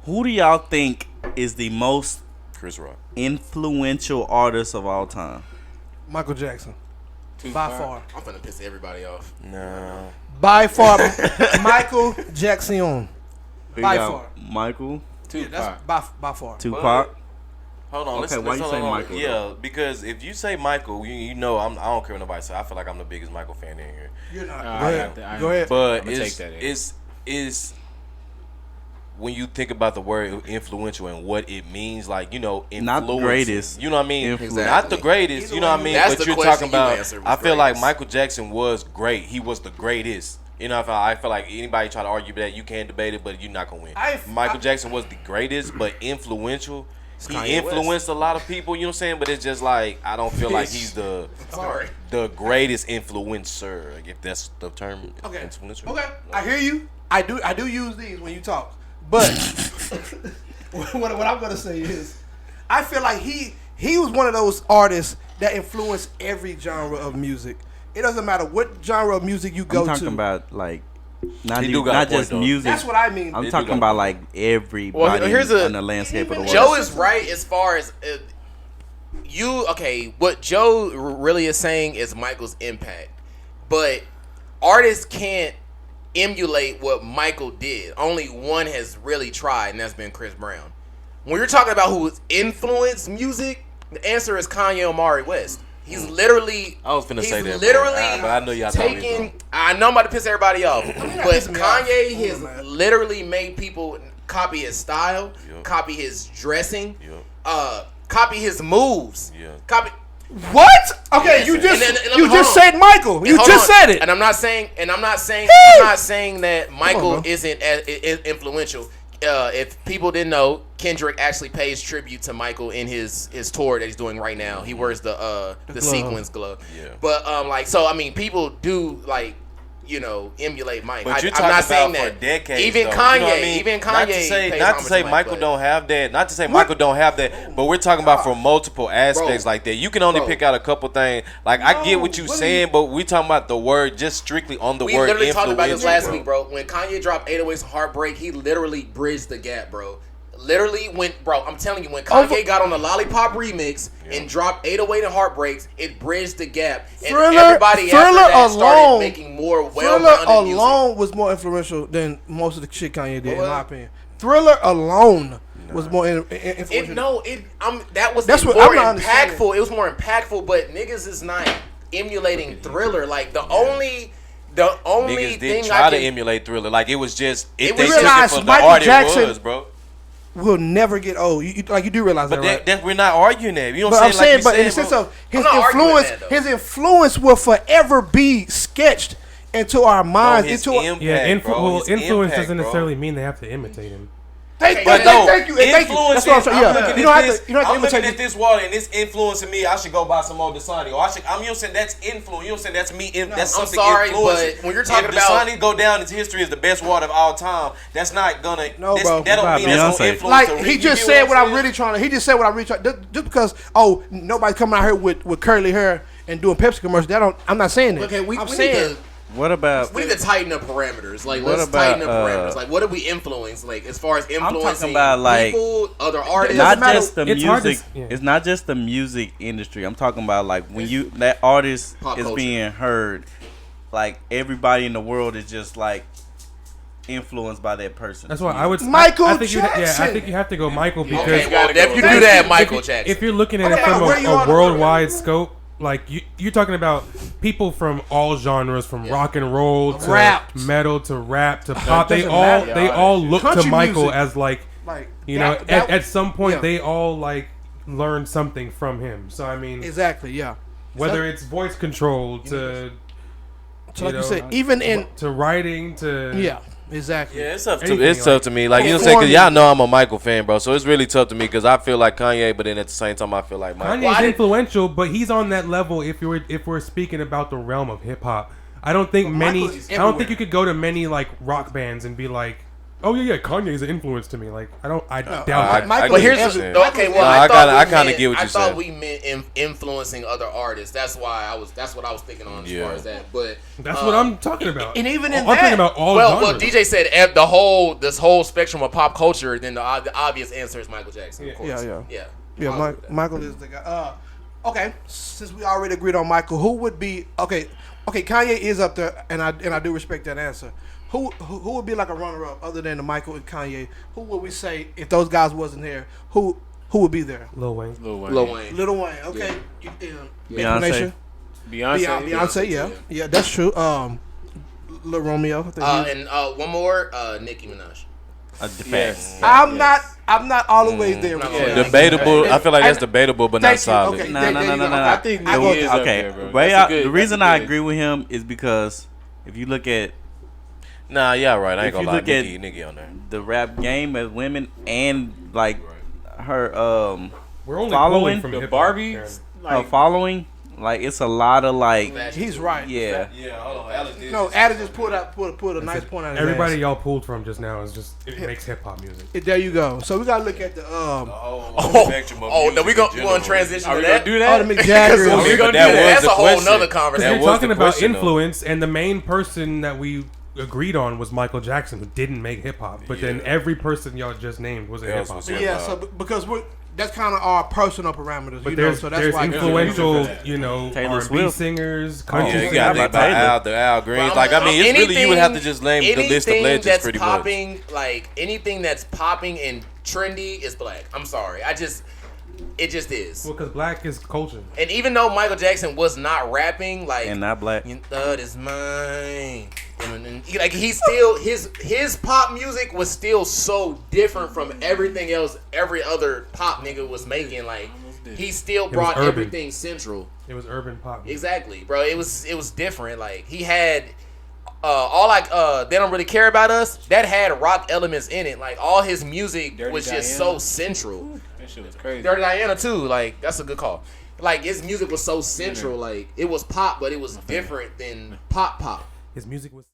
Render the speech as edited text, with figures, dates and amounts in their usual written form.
Who do y'all think is the most Chris Rock influential artist of all time? Michael Jackson. By far. I'm finna piss everybody off. No. By far, Michael Jackson. By far. Michael. Yeah, that's by far. Tupac. Hold on. Okay, why you say Michael? Yeah, though? because if you say Michael, you know I don't care what nobody say. I feel like I'm the biggest Michael fan in here. You're not. Go ahead. But I'ma take that in. it's when you think about the word influential and what it means, like, you know, Not the greatest. You know what I mean? Exactly. Not the greatest. You know what I mean? That's But the you're question talking you about. answered was I feel like greatest. Michael Jackson was great. He was the greatest. You know, I feel like anybody try to argue that, you can't debate it, but you're not gonna win. Michael Jackson was the greatest, but influential. He Kanye influenced a lot of people. You know what I'm saying? But it's just like I don't feel like he's the greatest influencer. Like, if that's the term. Okay. Influencer. Okay. I hear you. I do use these when you talk. But what I'm gonna say is, I feel like he was one of those artists that influenced every genre of music. It doesn't matter what genre of music you go to. I'm talking about like not got a just point, though. music. That's what I mean. I'm talking about like everybody on the landscape of the world. Joe is right as far as what Joe really is saying is Michael's impact, but artists can't emulate what Michael did. Only one has really tried, and that's been Chris Brown. When you're talking about who's influenced music, the answer is Kanye Omari West. He's literally. I was finna say that, literally but I know y'all taking. I know I'm about to piss everybody off, but Kanye has literally made people copy his style, copy his dressing, copy his moves, copy. What? Okay, you just said Michael. You just said it. And I'm not saying that Michael isn't as influential. If people didn't know, Kendrick actually pays tribute to Michael in his tour that he's doing right now. He wears the sequins glove. Yeah. But so I mean, people do emulate Mike. But you're I'm not saying about that. for decades, Even though. Kanye, You know what I mean? even Kanye. Not to say Michael don't have that. Not to say Michael don't have that. But we're talking about from multiple aspects like that. You can only pick out a couple things. Like I get what you're saying, but we talking about the word just strictly on the word. We literally talked about this last bro. week, bro. When Kanye dropped 808s Heartbreak, he literally bridged the gap, bro. Literally I'm telling you, when Kanye got on the Lollipop remix and dropped 808 and Heartbreaks, it bridged the gap. And everybody after that started making more well-rounded Thriller music. alone was more influential than most of the shit Kanye did, in my opinion. Thriller alone was more influential. That was That's more what I'm not understanding. impactful. It was more impactful, but niggas is not emulating Thriller. Like the only Niggas thing didn't I try can to emulate Thriller. Like it was just they was took it realized for the Michael art Jackson it was, bro. will never get old. You do realize But that, right? we're not arguing that. You know But what I'm saying, like but in the said, sense bro. of his not arguing influence, that, though. his influence will forever be sketched into our minds. his into our, impact, Yeah, bro. His influence impact, doesn't bro. necessarily mean they have to imitate him. thank you. But Thank you. That's what I'm saying. I'm Yeah, looking you don't at have this. to. You don't have to I'm looking imitate at this water and it's influencing me. I should go buy some more Dasani. Or I should. You know what I'm saying? That's influence. You know what I'm saying? That's me. That's I'm something sorry, influencing. but when you're talking if about Dasani go down into history as the best water of all time, that's not gonna. No, bro. That don't mean that's gonna Beyonce. influence. Like the he you just get said what I'm saying? really trying to. He just said what I'm really trying. Just because nobody's coming out here with curly hair and doing Pepsi commercials. I'm not saying that. Okay, we I'm need saying. What about? We need to tighten the parameters. Like, What let's about, tighten the parameters. Like, what do we influence? Like, as far as talking influencing about, like, people, other artists. Not matter. just the It's hard to music. yeah. It's not just the music industry. I'm talking about like when that artist Pop is culture. being heard, like everybody in the world is just like influenced by that person. That's why I would. Michael I think Jackson. I think you have to go Michael because Okay, well, if you do that, Michael Jackson. if you're looking at it Okay, from where you a on- worldwide scope, like you're talking about people from all genres, from rock and roll to Rap. metal to rap to pop. They doesn't all matter. look to Country Michael music. as like Like at some point yeah. they all like learned something from him. So I mean, Exactly. Yeah. whether it's voice control to So like you know, said, even in to writing to yeah, exactly. Yeah, it's tough to Anything it's tough to me. Like you know, what I'm saying, because y'all know I'm a Michael fan, bro. So it's really tough to me because I feel like Kanye, but then at the same time I feel like Michael. Kanye's influential, but he's on that level. If we're speaking about the realm of hip hop, I don't think But many. Michael is I don't think everywhere. you could go to many like rock bands and be like, Oh yeah, Kanye is an influence to me. Like I doubt that. Michael But here's is the, everywhere. okay. Well, No, I kinda get what I you thought said. we meant influencing other artists. That's why that's what I was thinking on as Yeah. far as that. But That's what I'm talking about. and even in I'm that- talking about all well, genres. DJ said this whole spectrum of pop culture. Then the obvious answer is Michael Jackson. Of course. Yeah. I'll agree with that. Michael is the guy. Okay, since we already agreed on Michael, who would be okay? Kanye is up there, and I do respect that answer. Who would be like a runner-up other than the Michael and Kanye? Who would we say if those guys wasn't there? Who would be there? Lil Wayne. Lil Wayne. Little Wayne. Okay. Beyonce. Beyonce. Yeah, that's true. Lil Romeo. I think And one more, Nicki Minaj. Facts. I'm not all the way there. With Yeah. you. Debatable. I feel like that's And- debatable, but Thank not you. solid. Okay. No. I think I Nicki is up Okay, there, bro. the reason I agree with him is because if you look at Nah, yeah, right. I ain't If gonna you lie. look at- Nicki on there. the rap game as women and like her We're only Following pulling from The hip-hop, Barbie, Karen. her like, following, like it's a lot of like He's right. yeah. Yeah, hold on. No, Adam just pulled a nice point out of his Everybody ass. y'all pulled from just now is just it makes hip hop music. There you go. So we gotta look at the Oh, no, we want to transition are to we gonna that? do oh that? the McJaggers. Oh, we gonna do that that. was That's the a whole question. nother That conversation. You're was talking the about question, though. influence, and the main person that we agreed on was Michael Jackson, who didn't make hip hop. But then every person y'all just named was a Else hip hop. was But hip- Yeah, so because that's kind of our personal parameters, you know. there's So that's there's why influential, Taylor R&B Swift. singers, Yeah, country you singers. gotta think about Al Green. Like, I mean, it's really, you would have to just name the list of anything legends that's pretty much. popping, like anything that's popping and trendy is black. I'm sorry, it just is. Well, because black is culture. And even though Michael Jackson was not rapping, like And not black. "Your thug is mine," like he's still his pop music was still so different from everything else every other pop nigga was making. Like he still brought urban. everything central. It was urban pop. music. Exactly, bro. It was different. Like he had all like They Don't Really Care About Us. That had rock elements in it. Like all his music Dirty was just Diana. so central. That shit was crazy. Dirty Diana too. Like that's a good call. Like his music was so central. Like it was pop, but it was different than pop. His music was.